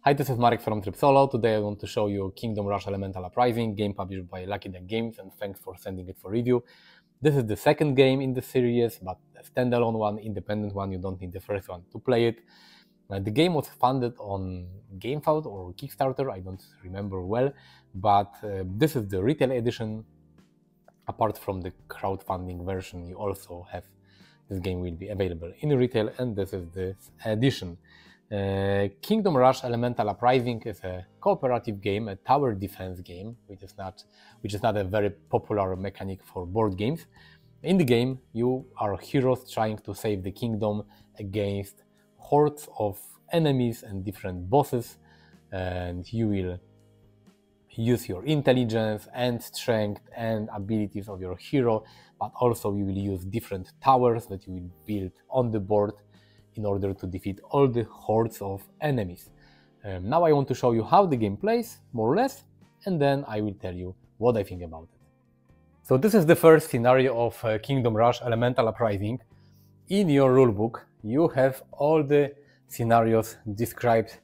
Hi, this is Marek from Tryb Solo. Today I want to show you Kingdom Rush Elemental Uprising, game published by Lucky Duck Games, and thanks for sending it for review. This is the second game in the series, but a standalone one, independent one. You don't need the first one to play it. The game was funded on GameFound or Kickstarter, I don't remember well, but this is the retail edition. Apart from the crowdfunding version, you also have this game will be available in retail, and this is the edition. Kingdom Rush Elemental Uprising is a cooperative game, a tower defense game, which is not a very popular mechanic for board games. In the game, you are heroes trying to save the kingdom against hordes of enemies and different bosses, and you will use your intelligence and strength and abilities of your hero, but also you will use different towers that you will build on the board in order to defeat all the hordes of enemies. Now I want to show you how the game plays, more or less, and then I will tell you what I think about it. So this is the first scenario of Kingdom Rush Elemental Uprising. In your rulebook, you have all the scenarios described,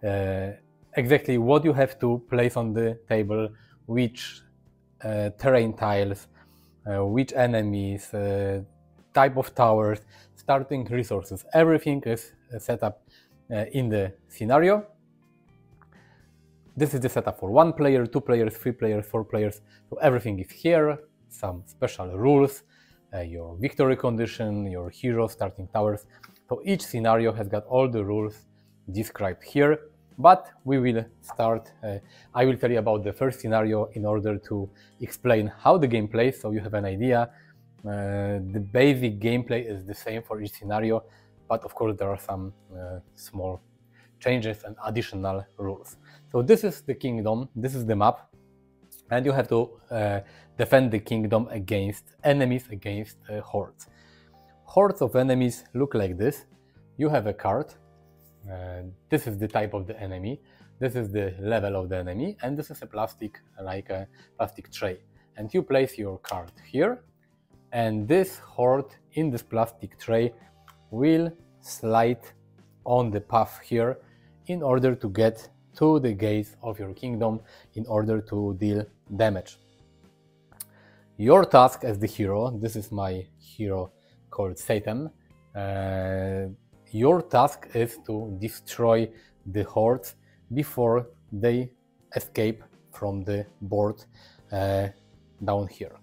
exactly what you have to place on the table, which terrain tiles, which enemies, type of towers, starting resources. Everything is set up in the scenario. This is the setup for 1 player, 2 players, 3 players, 4 players. So everything is here, some special rules, your victory condition, your hero, starting towers. So each scenario has got all the rules described here. But we will start, I will tell you about the first scenario in order to explain how the game plays, so you have an idea. The basic gameplay is the same for each scenario, but of course there are some small changes and additional rules. So this is the kingdom, this is the map, and you have to defend the kingdom against enemies, against hordes. Hordes of enemies look like this. You have a card. This is the type of the enemy, this is the level of the enemy, and this is a plastic, like a plastic tray. And you place your card here, and this horde in this plastic tray will slide on the path here in order to get to the gates of your kingdom in order to deal damage. Your task as the hero, this is my hero called Satan, your task is to destroy the hordes before they escape from the board down here.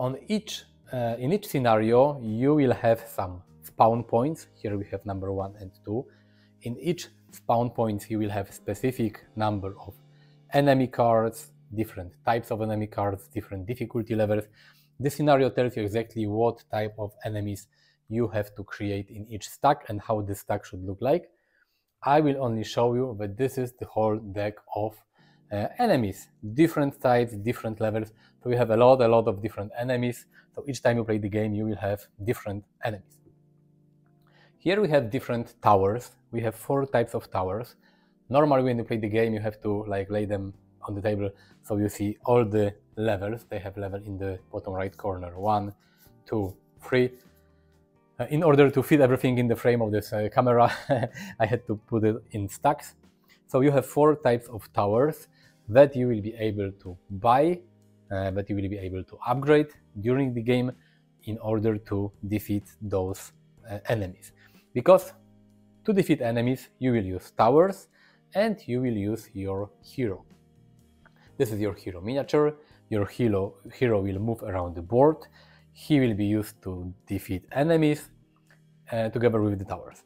In each scenario, you will have some spawn points. Here we have number 1 and 2. In each spawn point, you will have a specific number of enemy cards, different types of enemy cards, different difficulty levels. This scenario tells you exactly what type of enemies you have to create in each stack and how this stack should look like. I will only show you that this is the whole deck of enemies, different types, different levels. So you have a lot of different enemies. So each time you play the game, you will have different enemies. Here we have different towers. We have 4 types of towers. Normally when you play the game, you have to lay them on the table so you see all the levels. They have level in the bottom right corner, 1, 2, 3. In order to fit everything in the frame of this camera, I had to put it in stacks. So you have 4 types of towers that you will be able to buy, that you will be able to upgrade during the game in order to defeat those enemies. Because to defeat enemies, you will use towers and you will use your hero. This is your hero miniature. Your hero will move around the board. He will be used to defeat enemies together with the towers.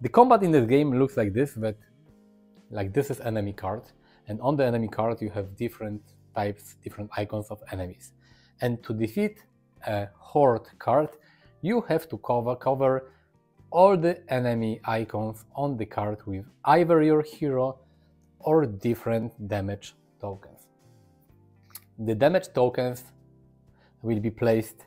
The combat in this game looks like this, this is enemy card, and on the enemy card you have different types, different icons of enemies. And to defeat a horde card, you have to cover all the enemy icons on the card with either your hero or different damage tokens. The damage tokens will be placed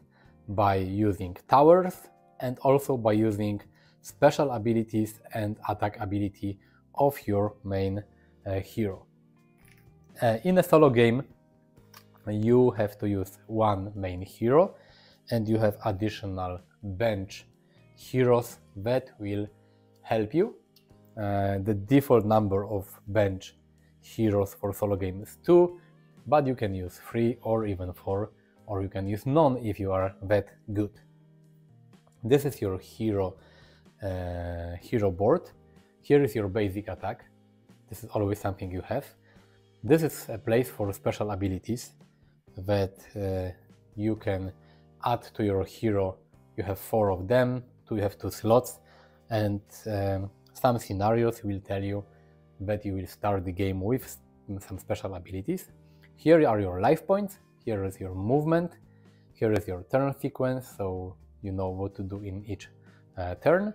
by using towers and also by using special abilities and attack ability of your main hero. In a solo game, you have to use 1 main hero and you have additional bench heroes that will help you The default number of bench heroes for solo game is 2, but you can use 3 or even 4, or you can use none if you are that good. This is your hero board. Here is your basic attack. This is always something you have. This is a place for special abilities that you can add to your hero. You have 4 of them, you have 2 slots, and some scenarios will tell you that you will start the game with some special abilities. Here are your life points, here is your movement, here is your turn sequence, so you know what to do in each turn,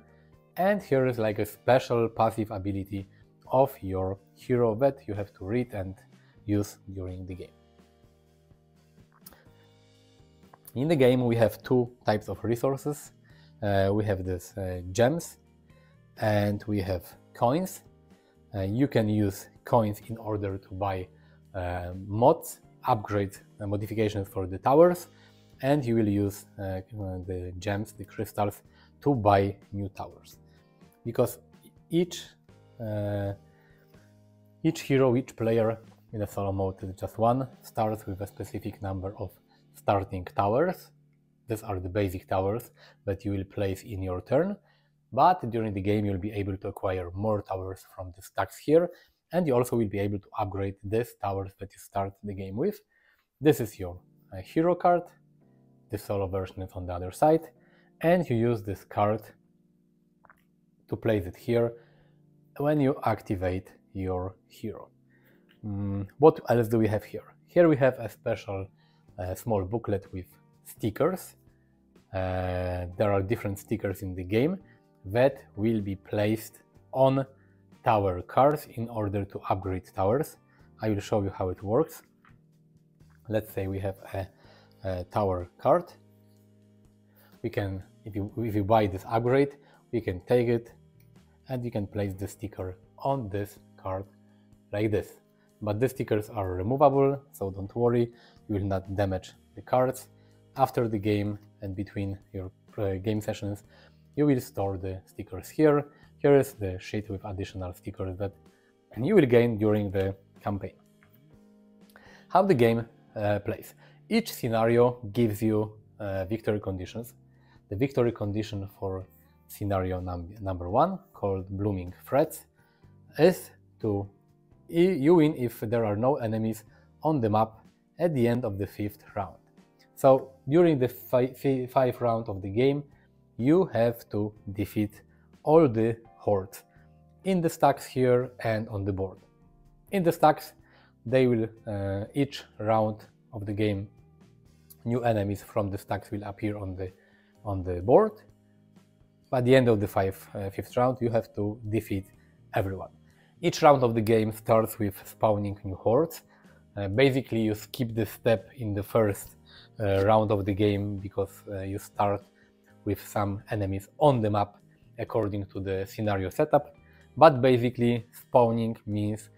and here is like a special passive ability of your hero that you have to read and use during the game. In the game we have 2 types of resources. We have this gems and we have coins. You can use coins in order to buy mods, upgrade modifications for the towers, and you will use the gems, the crystals, to buy new towers. Because each hero, each player in a solo mode is just one, starts with a specific number of starting towers. These are the basic towers that you will place in your turn, but during the game you'll be able to acquire more towers from the stacks here, and you also will be able to upgrade these towers that you start the game with. This is your hero card. The solo version is on the other side, and you use this card to place it here when you activate your hero. What else do we have here? Here we have a special small booklet with stickers. There are different stickers in the game that will be placed on tower cards in order to upgrade towers. I will show you how it works. Let's say we have a tower card. We can, if you buy this upgrade, we can take it and you can place the sticker on this card like this. But the stickers are removable, so don't worry, you will not damage the cards. After the game and between your game sessions, you will store the stickers here. Here is the sheet with additional stickers that you will gain during the campaign. How the game plays. Each scenario gives you victory conditions. The victory condition for scenario number 1, called Blooming Threats, is to you win if there are no enemies on the map at the end of the 5th round. So during the 5th round of the game, you have to defeat all the hordes in the stacks here and on the board. In the stacks, they will each round of the game, new enemies from the stacks will appear on the board. By the end of the 5th round, you have to defeat everyone. Each round of the game starts with spawning new hordes. Basically, you skip this step in the first round of the game because you start with some enemies on the map according to the scenario setup. But basically, spawning means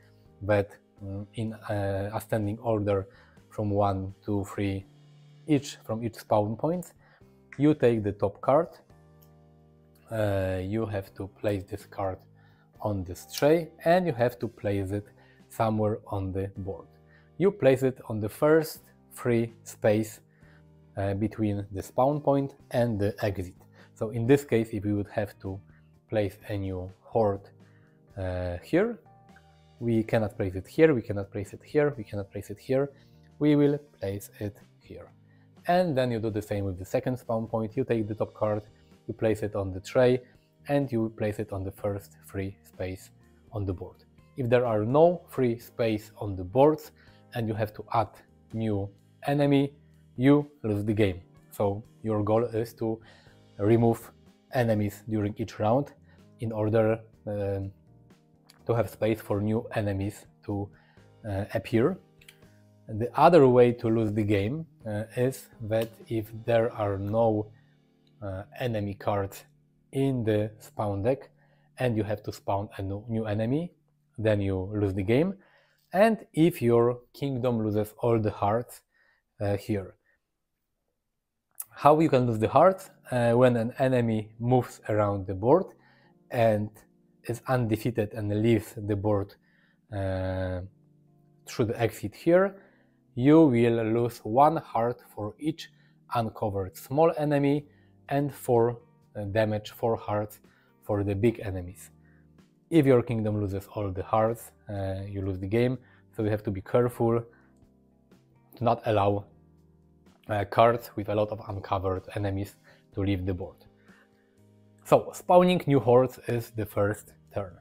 that in ascending order from 1, 2, 3, from each spawn point, you take the top card. You have to place this card on this tray and you have to place it somewhere on the board. You place it on the first free space between the spawn point and the exit. So in this case, if we would have to place a new horde here, we cannot place it here, we cannot place it here, we cannot place it here, we will place it here. And then you do the same with the second spawn point. You take the top card, you place it on the tray, and you place it on the first free space on the board. If there are no free space on the boards and you have to add new enemy, you lose the game. So your goal is to remove enemies during each round in order to have space for new enemies to appear. And the other way to lose the game is that if there are no enemy cards in the spawn deck and you have to spawn a new enemy, then you lose the game. And if your kingdom loses all the hearts here. How you can lose the hearts? When an enemy moves around the board and is undefeated and leaves the board through the exit here, you will lose 1 heart for each uncovered small enemy and 4 damage, 4 hearts for the big enemies. If your kingdom loses all the hearts, you lose the game, so you have to be careful to not allow cards with a lot of uncovered enemies to leave the board. So spawning new hordes is the first turn.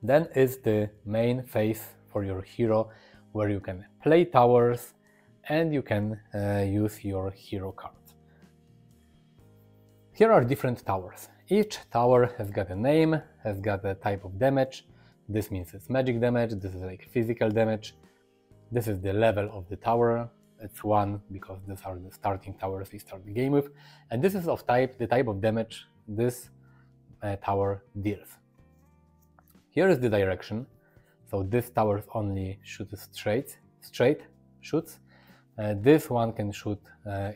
Then is the main phase for your hero, where you can play towers and you can use your hero cards. Here are different towers. Each tower has got a name, has got a type of damage. This means it's magic damage, this is like physical damage. This is the level of the tower. It's 1 because these are the starting towers we start the game with. And this is of the type of damage this tower deals. Here is the direction. So this tower only shoots straight shoots. This one can shoot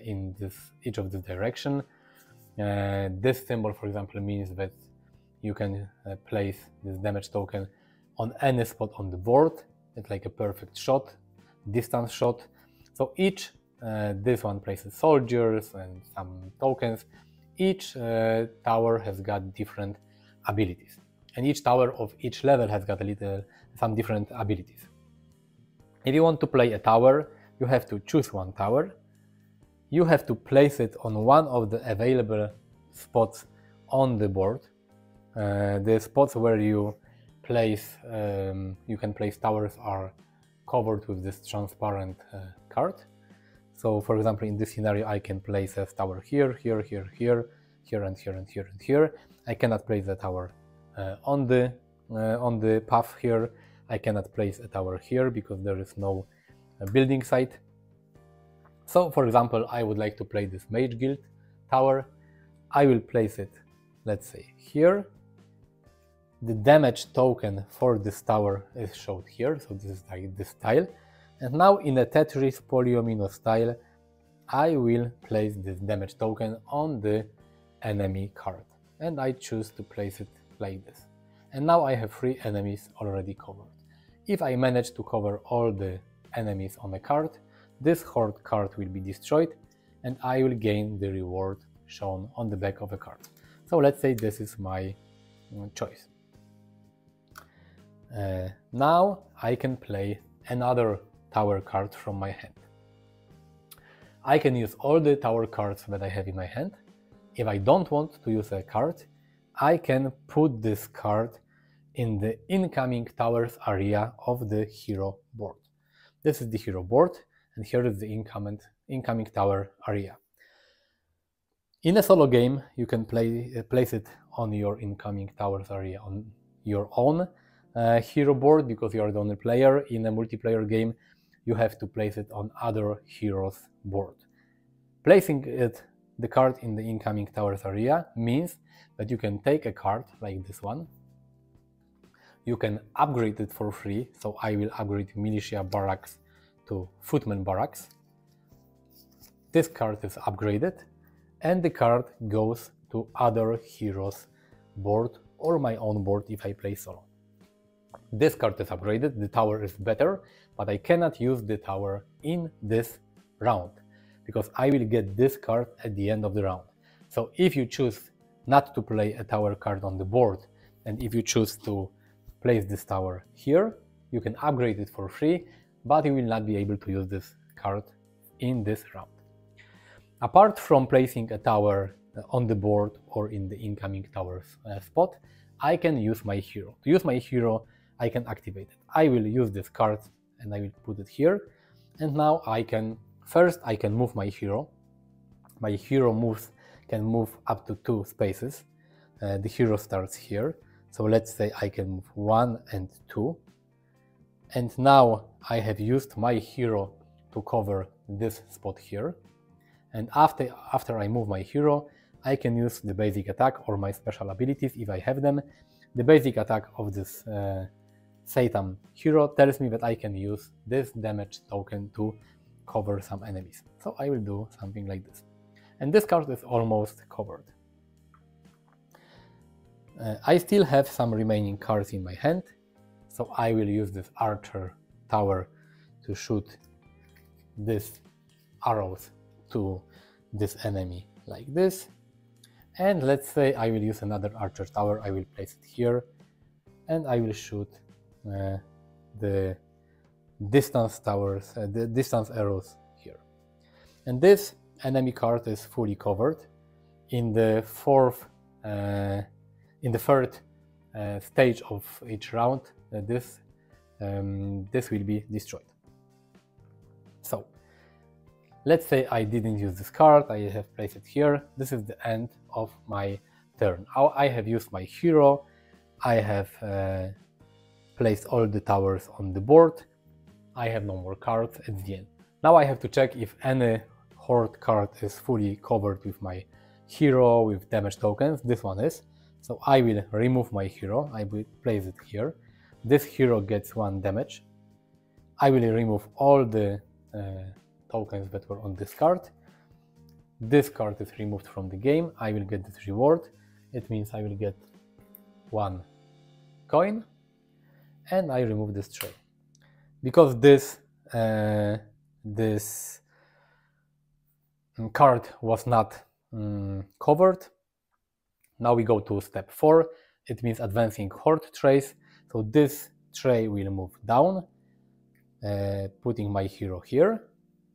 in each of this direction. This symbol, for example, means that you can place this damage token on any spot on the board. It's like a perfect shot, distance shot. So each, this one places soldiers and some tokens. Each tower has got different abilities, and each tower of each level has got some different abilities. If you want to play a tower, you have to choose one tower. You have to place it on one of the available spots on the board. The spots where you can place towers are covered with this transparent card. So, for example, in this scenario, I can place a tower here, here, here, here, here, and here, and here, and here. I cannot place the tower on the path here. I cannot place a tower here because there is no building site. So, for example, I would like to play this Mage Guild tower. I will place it, let's say, here. The damage token for this tower is shown here, so this is like this tile. And now in a Tetris polyomino style, I will place this damage token on the enemy card. And I choose to place it like this. And now I have 3 enemies already covered. If I manage to cover all the enemies on a card, this horde card will be destroyed and I will gain the reward shown on the back of a card. So let's say this is my choice. Now I can play another tower card from my hand. I can use all the tower cards that I have in my hand. If I don't want to use a card, I can put this card in the incoming towers area of the hero board. This is the hero board, and here is the incoming tower area. In a solo game, you can place it on your incoming towers area on your own hero board because you are the only player. In a multiplayer game, you have to place it on other heroes' board. Placing the card in the incoming towers area means that you can take a card like this one. You can upgrade it for free, so I will upgrade militia barracks to footman barracks. This card is upgraded and the card goes to other heroes' board or my own board if I play solo. This card is upgraded, the tower is better, but I cannot use the tower in this round because I will get this card at the end of the round. So if you choose not to play a tower card on the board, and if you choose to place this tower here, you can upgrade it for free, but you will not be able to use this card in this round. Apart from placing a tower on the board or in the incoming towers spot, I can use my hero. To use my hero, I can activate it. I will use this card and I will put it here. And now I can move my hero. My hero can move up to 2 spaces. The hero starts here. So let's say I can move 1 and 2. And now I have used my hero to cover this spot here. And after I move my hero, I can use the basic attack or my special abilities if I have them. The basic attack of this Satan hero tells me that I can use this damage token to cover some enemies. So I will do something like this. And this card is almost covered. I still have some remaining cards in my hand, so I will use this archer tower to shoot these arrows to this enemy like this. And let's say I will use another archer tower. I will place it here and I will shoot the distance towers, the distance arrows here. And this enemy card is fully covered. In the third stage of each round, this will be destroyed. So let's say I didn't use this card, I have placed it here. This is the end of my turn. I have used my hero, I have placed all the towers on the board, I have no more cards at the end. Now I have to check if any horde card is fully covered with my hero, with damage tokens. This one is. So I will remove my hero, I will place it here. This hero gets 1 damage. I will remove all the tokens that were on this card. This card is removed from the game. I will get this reward. It means I will get 1 coin. And I remove this tray. Because this card was not covered, now we go to step 4. It means advancing horde trays. So this tray will move down, putting my hero here.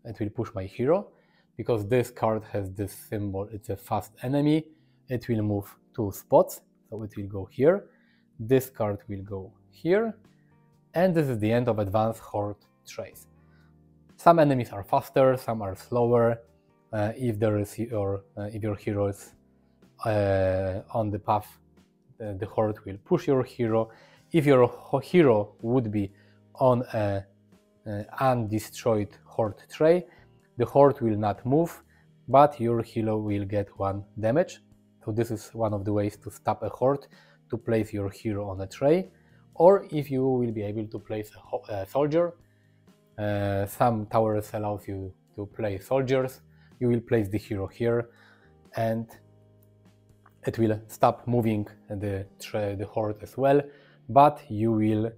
It will push my hero. Because this card has this symbol, it's a fast enemy, it will move 2 spots. So it will go here. This card will go here. And this is the end of advanced horde trays. Some enemies are faster, some are slower. If your hero is on the path, the horde will push your hero. If your hero would be on an undestroyed horde tray, the horde will not move, but your hero will get 1 damage. So this is one of the ways to stop a horde, to place your hero on a tray. Or if you will be able to place a soldier, some towers allows you to place soldiers. You will place the hero here, and it will stop moving the horde as well. But you will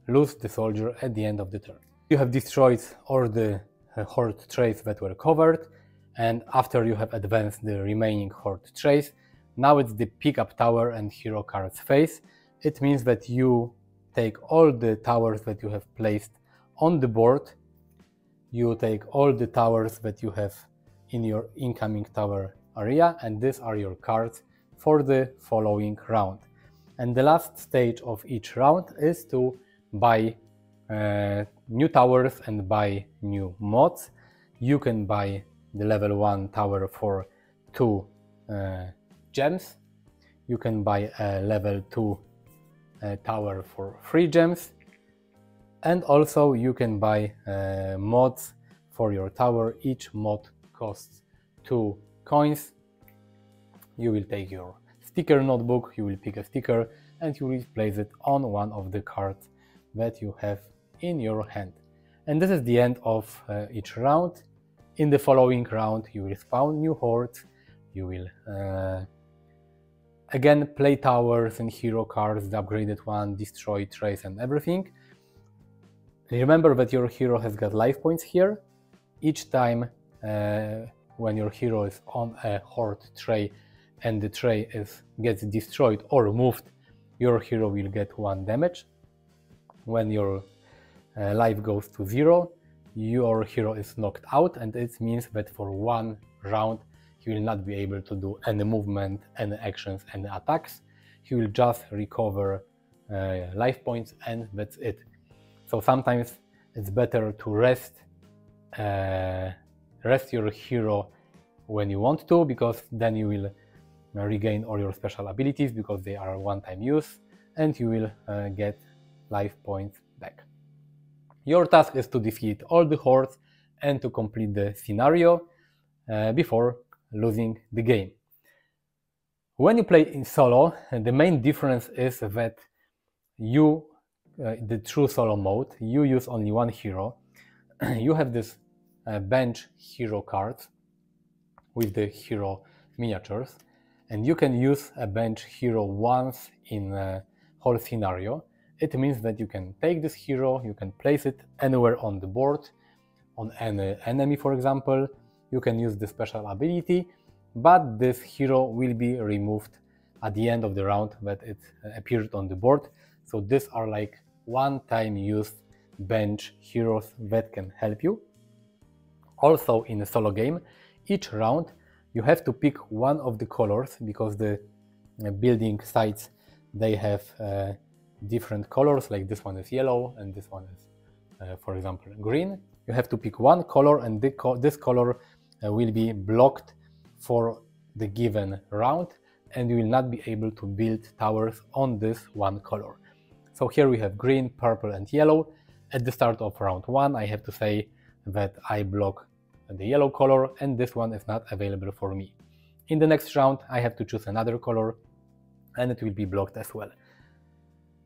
lose the soldier at the end of the turn. You have destroyed all the horde trays that were covered, and after you have advanced the remaining horde trays, now it's the pickup tower and hero cards phase. It means that you take all the towers that you have placed on the board, you take all the towers that you have in your incoming tower area, and these are your cards for the following round. And the last stage of each round is to buy new towers and buy new mods. You can buy the level 1 tower for 2 gems. You can buy a level 2 tower for 3 gems. And also you can buy mods for your tower. Each mod costs 2 coins. You will take your sticker notebook, you will pick a sticker, and you will place it on one of the cards that you have in your hand. And this is the end of each round. In the following round you will spawn new hordes, you will again play towers and hero cards, the upgraded one, destroy trays and everything. Remember that your hero has got life points here. Each time when your hero is on a horde tray and the tray gets destroyed or moved, your hero will get 1 damage. When your life goes to 0, your hero is knocked out, and it means that for 1 round he will not be able to do any movement, any actions, any attacks. He will just recover life points, and that's it. So sometimes it's better to rest your hero when you want to, because then you will regain all your special abilities because they are one-time use, and you will get life points back. Your task is to defeat all the hordes and to complete the scenario before losing the game. When you play in solo, the main difference is that you, the true solo mode, you use only 1 hero. You have this bench hero cards with the hero miniatures, and you can use a bench hero once in a whole scenario. It means that you can take this hero, you can place it anywhere on the board, on an enemy for example, you can use the special ability, but this hero will be removed at the end of the round that it appeared on the board. So these are like one-time used bench heroes that can help you. Also in a solo game, each round you have to pick one of the colors, because the building sites, they have different colors, like this one is yellow and this one is for example green. You have to pick one color, and this color will be blocked for the given round, and you will not be able to build towers on this one color. So here we have green, purple and yellow. At the start of round 1 I have to say that I block the yellow color and this one is not available for me. In the next round I have to choose another color and it will be blocked as well.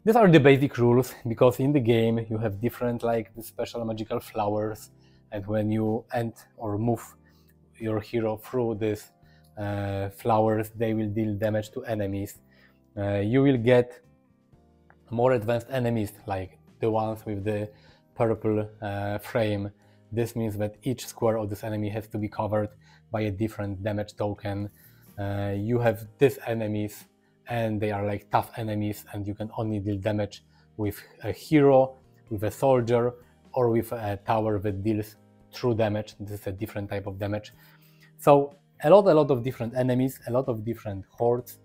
These are the basic rules, because in the game you have different, like the special magical flowers, and when you end or move your hero through these flowers, they will deal damage to enemies. You will get more advanced enemies, like the ones with the purple frame. This means that each square of this enemy has to be covered by a different damage token. You have these enemies, and they are like tough enemies, and you can only deal damage with a hero, with a soldier, or with a tower that deals true damage. This is a different type of damage. So a lot of different enemies, a lot of different hordes.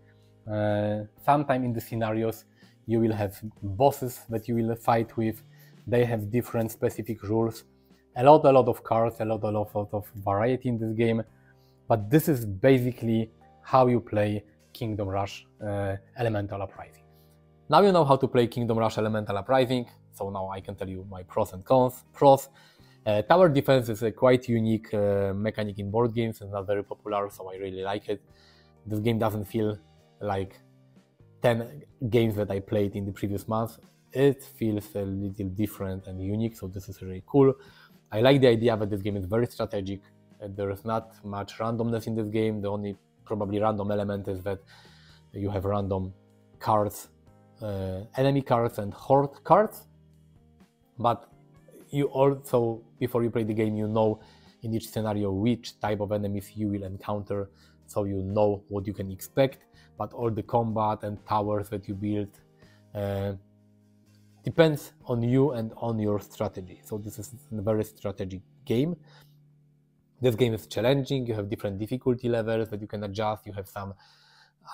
Sometime in the scenarios you will have bosses that you will fight with. They have different specific rules. A lot of cards, a lot of variety in this game. But this is basically how you play Kingdom Rush Elemental Uprising. Now you know how to play Kingdom Rush Elemental Uprising, so now I can tell you my pros and cons. Pros: tower defense is a quite unique mechanic in board games and not very popular, so I really like it. This game doesn't feel like 10 games that I played in the previous month. It feels a little different and unique, so this is really cool. I like the idea that this game is very strategic. There is not much randomness in this game. The only probably random element is that you have random cards, enemy cards and horde cards, but you also, before you play the game, you know in each scenario which type of enemies you will encounter, so you know what you can expect. But all the combat and towers that you build depends on you and on your strategy. So this is a very strategic game. This game is challenging. You have different difficulty levels that you can adjust. You have some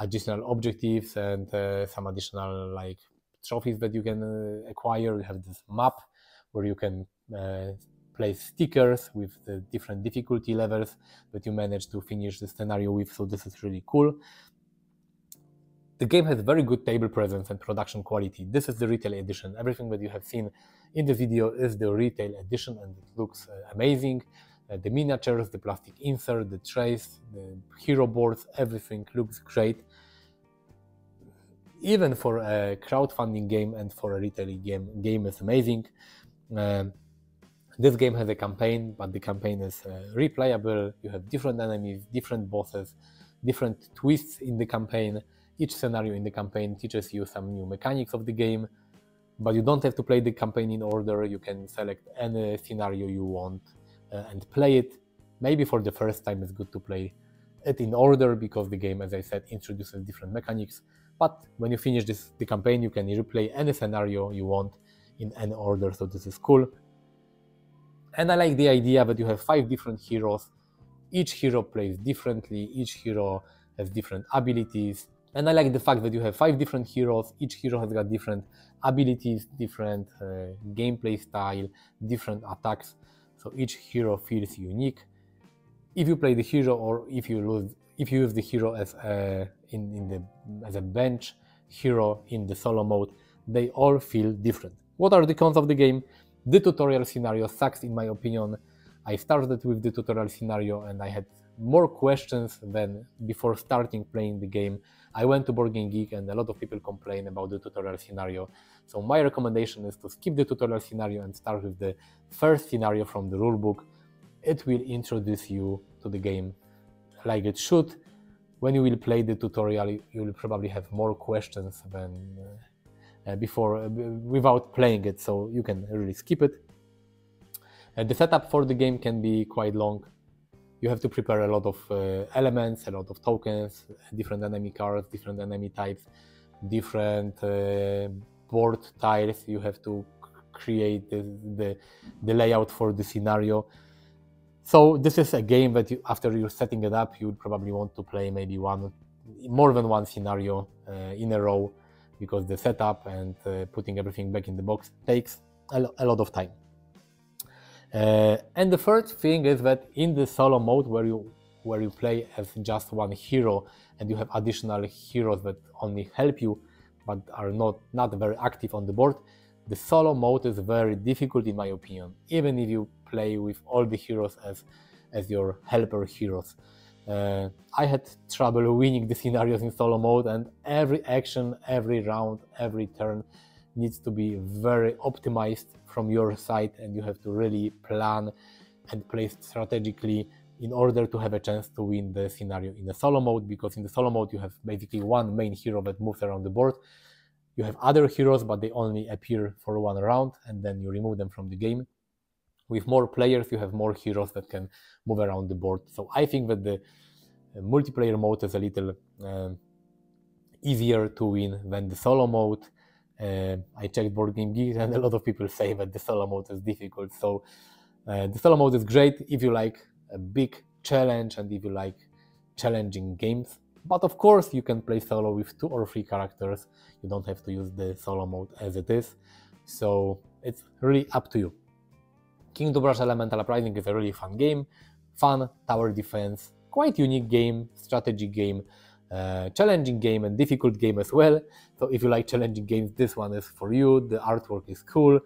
additional objectives and some additional like trophies that you can acquire. You have this map where you can place stickers with the different difficulty levels that you manage to finish the scenario with. So this is really cool. The game has very good table presence and production quality. This is the retail edition. Everything that you have seen in the video is the retail edition, and it looks amazing. The miniatures, the plastic insert, the trays, the hero boards, everything looks great. Even for a crowdfunding game and for a retail game is amazing. This game has a campaign, but the campaign is replayable. You have different enemies, different bosses, different twists in the campaign. Each scenario in the campaign teaches you some new mechanics of the game, but you don't have to play the campaign in order. You can select any scenario you want and play it. Maybe for the first time it's good to play it in order, because the game, as I said, introduces different mechanics. But when you finish the campaign, you can replay any scenario you want in any order, so this is cool. And I like the idea that you have 5 different heroes. Each hero plays differently, each hero has different abilities. And I like the fact that you have 5 different heroes. Each hero has got different abilities, different gameplay style, different attacks. So each hero feels unique. If you play the hero, or if you use the hero as a bench hero in the solo mode, they all feel different. What are the cons of the game? The tutorial scenario sucks, in my opinion. I started with the tutorial scenario and I had more questions than before starting playing the game. I went to Board Game Geek and a lot of people complain about the tutorial scenario. So my recommendation is to skip the tutorial scenario and start with the first scenario from the rulebook. It will introduce you to the game like it should, when you will play the tutorial, you will probably have more questions than before without playing it, so you can really skip it. The setup for the game can be quite long. You have to prepare a lot of elements, a lot of tokens, different enemy cards, different enemy types, different board tiles. You have to create the layout for the scenario. So this is a game that after you're setting it up, you would probably want to play maybe more than one scenario in a row, because the setup and putting everything back in the box takes a lot of time. And the third thing is that in the solo mode, where you play as just one hero and you have additional heroes that only help you but are not very active on the board, the solo mode is very difficult in my opinion, even if you play with all the heroes as your helper heroes. I had trouble winning the scenarios in solo mode, and every action, every round, every turn needs to be very optimized from your side, and you have to really plan and play strategically in order to have a chance to win the scenario in the solo mode, because in the solo mode you have basically one main hero that moves around the board. You have other heroes, but they only appear for one round and then you remove them from the game. With more players, you have more heroes that can move around the board. So I think that the multiplayer mode is a little easier to win than the solo mode. I checked Board Game Geek and a lot of people say that the solo mode is difficult. So the solo mode is great if you like a big challenge and if you like challenging games. But of course you can play solo with 2 or 3 characters. You don't have to use the solo mode as it is. So it's really up to you. Kingdom Rush Elemental Uprising is a really fun game. Fun tower defense, quite unique game, strategy game, challenging game and difficult game as well. So if you like challenging games, this one is for you. The artwork is cool.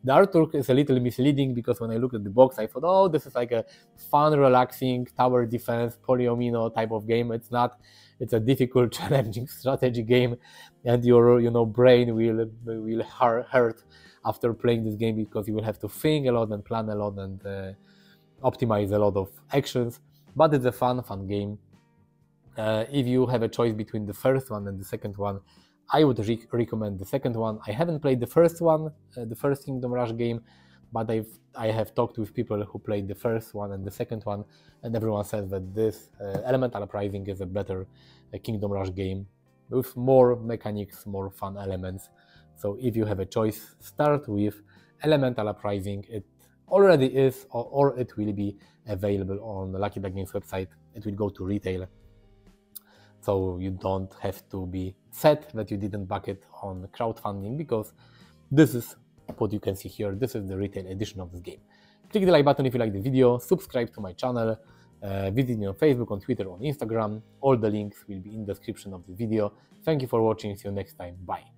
The artwork is a little misleading because when I looked at the box, I thought, oh, this is like a fun, relaxing tower defense, polyomino type of game. It's not. It's a difficult, challenging strategy game, and your brain will hurt after playing this game because you will have to think a lot and plan a lot and optimize a lot of actions. But it's a fun game. If you have a choice between the first one and the second one, I would recommend the second one. I haven't played the first one, the first Kingdom Rush game, but I have talked with people who played the first one and the second one, and everyone says that this Elemental Uprising is a better Kingdom Rush game with more mechanics, more fun elements. So if you have a choice, start with Elemental Uprising. It already is, or it will be available on the Lucky Duck Games website. It will go to retail. So you don't have to be sad that you didn't back it on crowdfunding, because this is what you can see here. This is the retail edition of this game. Click the like button if you like the video, subscribe to my channel, visit me on Facebook, on Twitter, on Instagram. All the links will be in the description of the video. Thank you for watching. See you next time. Bye.